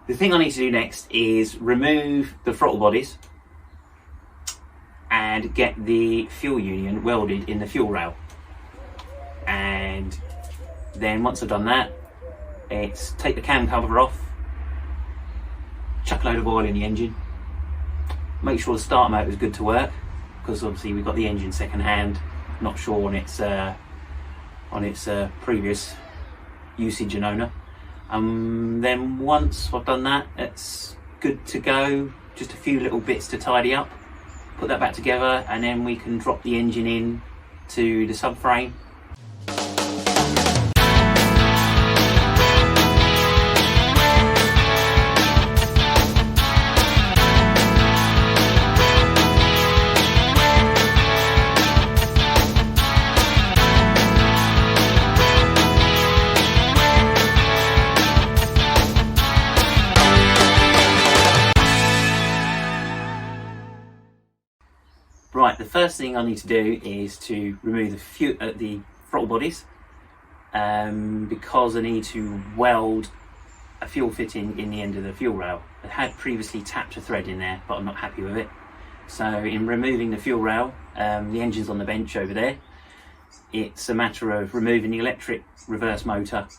The thing I need to do next is remove the throttle bodies and get the fuel union welded in the fuel rail. And then once I've done that, it's take the cam cover off, chuck a load of oil in the engine, make sure the starter motor is good to work, because obviously we've got the engine second hand, not sure on its previous usage and owner. Then once I've done that, it's good to go. Just a few little bits to tidy up, put that back together, and then we can drop the engine in to the subframe. Right, the first thing I need to do is to remove the throttle bodies, because I need to weld a fuel fitting in the end of the fuel rail. I had previously tapped a thread in there, but I'm not happy with it. So in removing the fuel rail, the engine's on the bench over there. It's a matter of removing the electric reverse motor.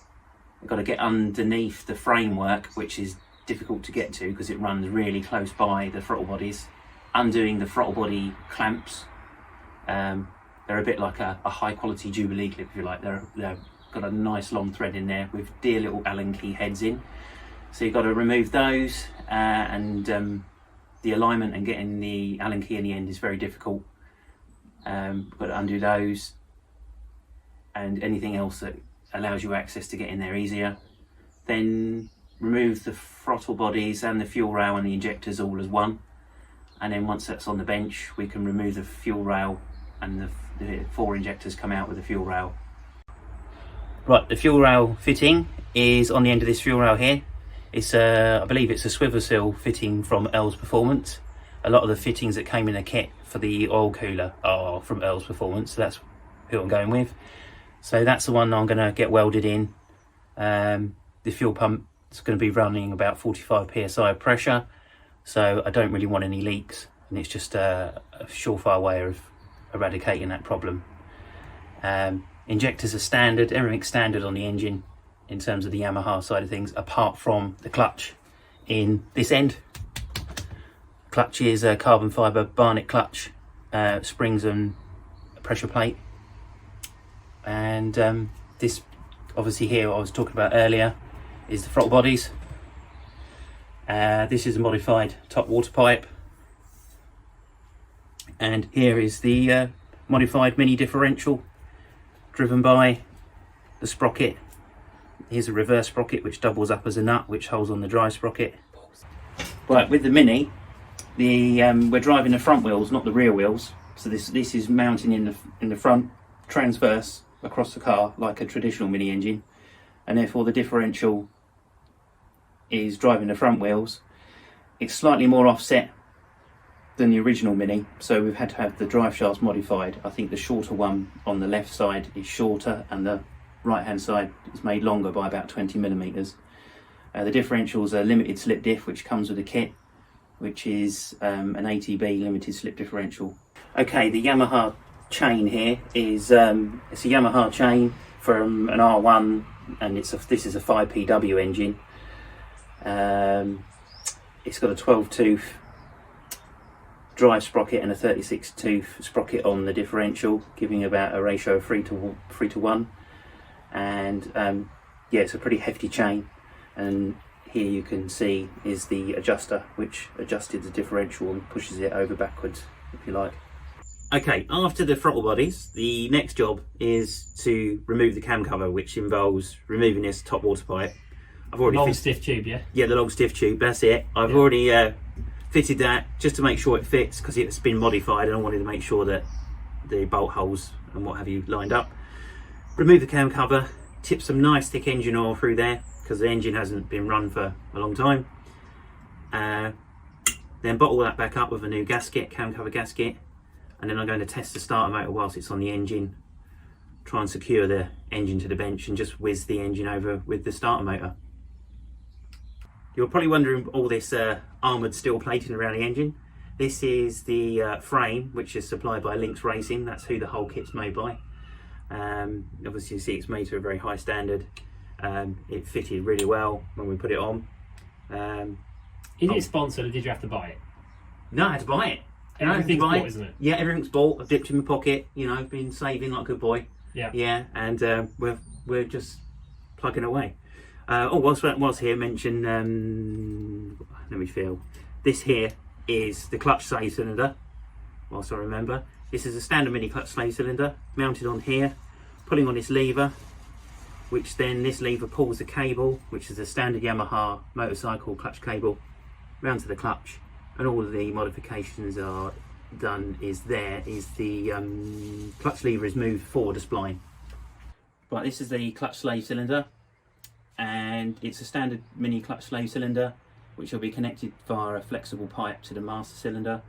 I've got to get underneath the framework, which is difficult to get to because it runs really close by the throttle bodies. Undoing the throttle body clamps. They're a bit like a high quality Jubilee clip, if you like. They've got a nice long thread in there with dear little Allen key heads in. So you've got to remove those, and the alignment and getting the Allen key in the end is very difficult. Got to undo those, and anything else that allows you access to get in there easier. Then remove the throttle bodies and the fuel rail and the injectors all as one. And then once that's on the bench, we can remove the fuel rail, and the 4 injectors come out with the fuel rail. Right, the fuel rail fitting is on the end of this fuel rail here. It's I believe it's a swivel seal fitting from Earl's Performance. A lot of the fittings that came in the kit for the oil cooler are from Earl's Performance, so that's who I'm going with. So that's the one I'm going to get welded in. The fuel pump is going to be running about 45 psi of pressure. So I don't really want any leaks, and it's just a surefire way of eradicating that problem. Injectors are standard, everything's standard on the engine in terms of the Yamaha side of things, apart from the clutch in this end. Clutch is a carbon fibre barnet clutch, springs and a pressure plate. And this, obviously here, what I was talking about earlier, is the throttle bodies. This is a modified top water pipe, and here is the modified mini differential driven by the sprocket. Here's a reverse sprocket which doubles up as a nut, which holds on the drive sprocket. Right, with the Mini, we're driving the front wheels, not the rear wheels. So this is mounting in the front, transverse across the car like a traditional Mini engine, and therefore the differential is driving the front wheels. It's slightly more offset than the original Mini, so we've had to have the drive shafts modified. I think the shorter one on the left side is shorter, and the right hand side is made longer by about 20 millimeters. The differentials are limited slip diff, which comes with the kit, which is an ATB limited slip differential. Okay, the Yamaha Chain here is it's a Yamaha Chain from an R1, and this is a 5PW engine. It's got a 12 tooth drive sprocket and a 36 tooth sprocket on the differential, giving about a ratio of 3 to 1. And yeah, it's a pretty hefty chain. And here you can see is the adjuster, which adjusted the differential and pushes it over backwards, if you like. Okay, after the throttle bodies, the next job is to remove the cam cover, which involves removing this top water pipe. I've already long stiff tube, yeah? Yeah, the long stiff tube, that's it. I've already fitted that just to make sure it fits, because it's been modified and I wanted to make sure that the bolt holes and what have you lined up. Remove the cam cover, tip some nice thick engine oil through there, because the engine hasn't been run for a long time. Then bottle that back up with a new gasket, cam cover gasket, and then I'm going to test the starter motor whilst it's on the engine, try and secure the engine to the bench and just whiz the engine over with the starter motor. You're probably wondering all this armoured steel plating around the engine. This is the frame, which is supplied by Lynx Racing. That's who the whole kit's made by. Obviously you see it's made to a very high standard. It fitted really well when we put it on. Is it sponsored, or did you have to buy it? No, I had to buy it. Everything's bought, isn't it? Yeah, everything's bought. I've dipped in my pocket, you know, been saving like a good boy. Yeah. Yeah, and we're just plugging away. Whilst here, mention, let me feel. This here is the clutch slave cylinder, whilst I remember. This is a standard mini clutch slave cylinder, mounted on here, pulling on this lever, which then this lever pulls the cable, which is a standard Yamaha motorcycle clutch cable, round to the clutch, and all of the modifications are done is the clutch lever is moved forward a spline. Right, this is the clutch slave cylinder, and it's a standard mini clutch slave cylinder which will be connected via a flexible pipe to the master cylinder.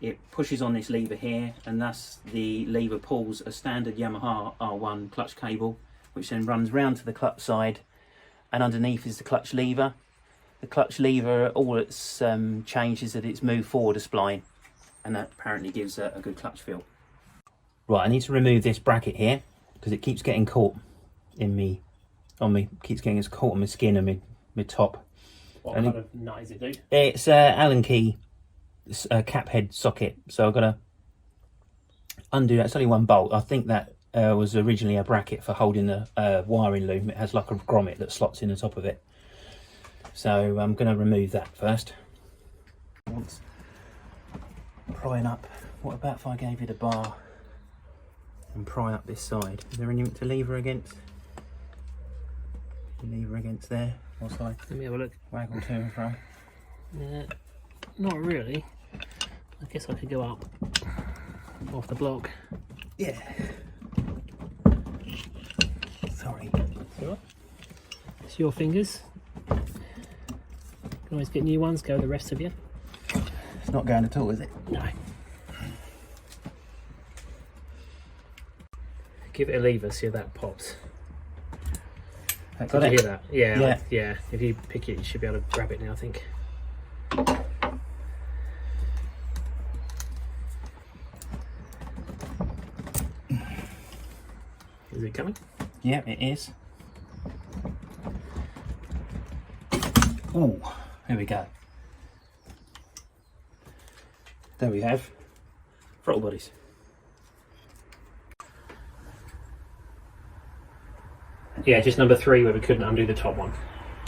It pushes on this lever here, and thus the lever pulls a standard Yamaha R1 clutch cable, which then runs round to the clutch side, and underneath is the clutch lever. The clutch lever, all it's changed is that it's moved forward a spline, and that apparently gives a good clutch feel. Right, I need to remove this bracket here because it keeps getting caught in me, keeps getting caught on my skin and my top. What kind of nut is it, dude? It's Allen key cap head socket, so I've got to undo that. It's only one bolt. I think that was originally a bracket for holding the wiring loom. It has like a grommet that slots in the top of it, so I'm going to remove that first. Once prying up, what about if I gave it a bar and pry up this side? Is there anything to lever against? Lever against there, or side? Let me have a look. Waggle to and fro. Not really. I guess I could go up off the block. Yeah. Sorry. So, it's your fingers. You can always get new ones, go the rest of you. It's not going at all, is it? No. Give it a lever, see if that pops. Got Did it? you hear that? Yeah, Yeah. If you pick it, you should be able to grab it now, I think. Is it coming? Yeah, it is. Oh, here we go. There we have throttle bodies. Yeah, just number 3 where we couldn't undo the top one.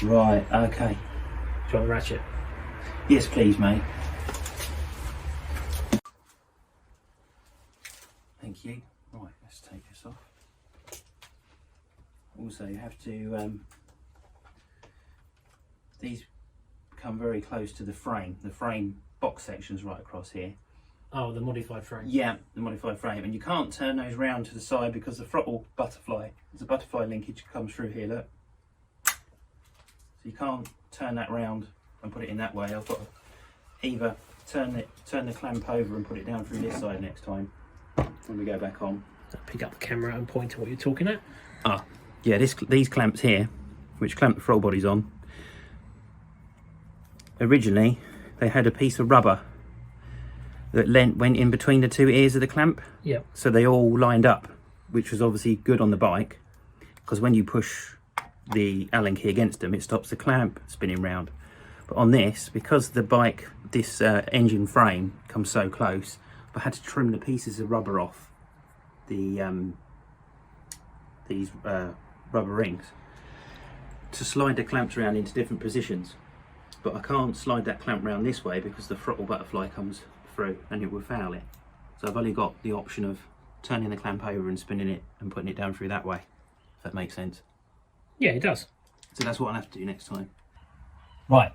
Right, okay. Do you want the ratchet? Yes, please, mate. Thank you. Right, let's take this off. Also, you have to, these come very close to the frame. The frame box section's right across here. Oh, the modified frame. Yeah, the modified frame, and you can't turn those round to the side because the throttle butterfly, there's a butterfly linkage comes through here, look. So you can't turn that round and put it in that way. I've got to either turn the clamp over and put it down through this side next time when we go back on. Pick up the camera and point to what you're talking at. Ah, yeah, these clamps here, which clamp the throttle bodies on, originally they had a piece of rubber that went in between the two ears of the clamp. Yep. So they all lined up, which was obviously good on the bike, because when you push the Allen key against them, it stops the clamp spinning round. But on this, because the bike, this engine frame comes so close, I had to trim the pieces of rubber off the these rubber rings to slide the clamps around into different positions. But I can't slide that clamp round this way because the throttle butterfly comes through and it would foul it. So I've only got the option of turning the clamp over and spinning it and putting it down through that way, if that makes sense. Yeah, it does. So that's what I'll have to do next time. Right,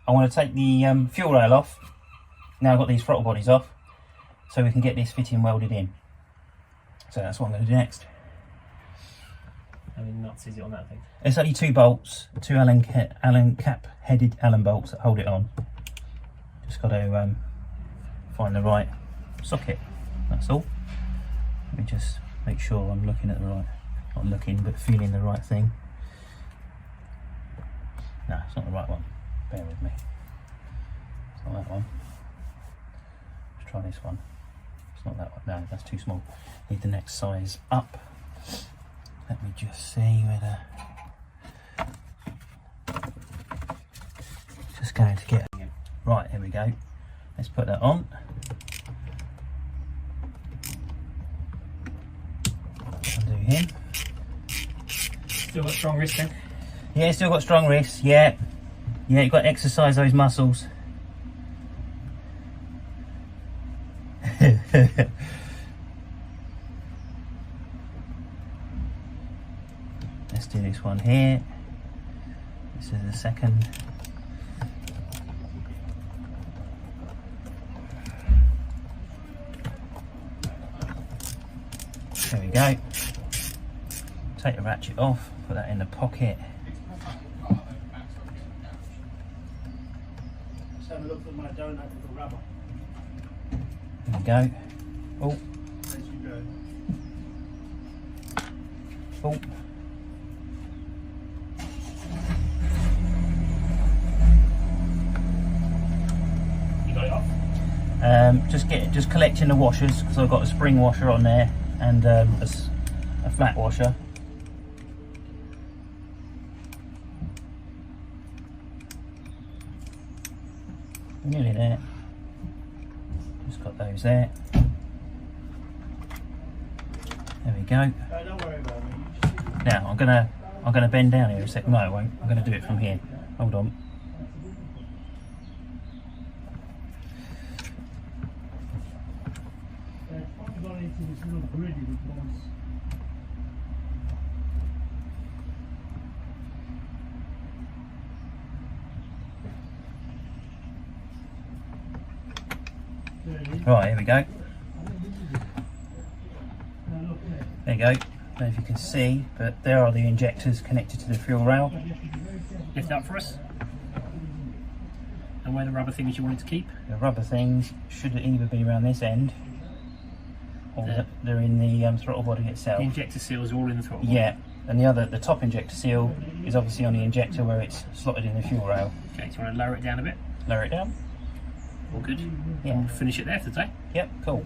I want to take the fuel rail off. Now I've got these throttle bodies off, so we can get this fitting welded in. So that's what I'm going to do next. How many nuts is it on that thing? It's only 2 bolts, 2 Allen cap headed Allen bolts that hold it on. Just got to find the right socket, that's all. Let me just make sure I'm looking at the right, not looking but feeling the right thing. No, it's not the right one. Bear with me. It's not that one. Let's try this one. It's not that one. No, that's too small. Need the next size up. Let me just see whether. Just going to get. Right, here we go. Let's put that on. Undo him. Still got strong wrists then? Yeah, still got strong wrists. Yeah, yeah, you've got to exercise those muscles. Let's do this one here. This is the second. There we go. Take the ratchet off, put that in the pocket. Let's have a look at my donut with the rubber. There we go. Oh. As you go. Oh. You got it off? Just collecting the washers because I've got a spring washer on there and a flat washer. Nearly there. Just got those there. There we go. Don't worry about me. Now I'm gonna bend down here a second. No, I won't. I'm gonna do it from here. Hold on. Right, here we go. There you go. I don't know if you can see, but there are the injectors connected to the fuel rail. Lift up for us. And where the rubber things you wanted to keep? The rubber things should either be around this end or There. they're in the throttle body itself. The injector seals are all in the throttle. Yeah, and the top injector seal is obviously on the injector where it's slotted in the fuel rail. Okay, do you want to lower it down a bit? Lower it down. All good. Yeah. We'll finish it there for today. Yep, cool.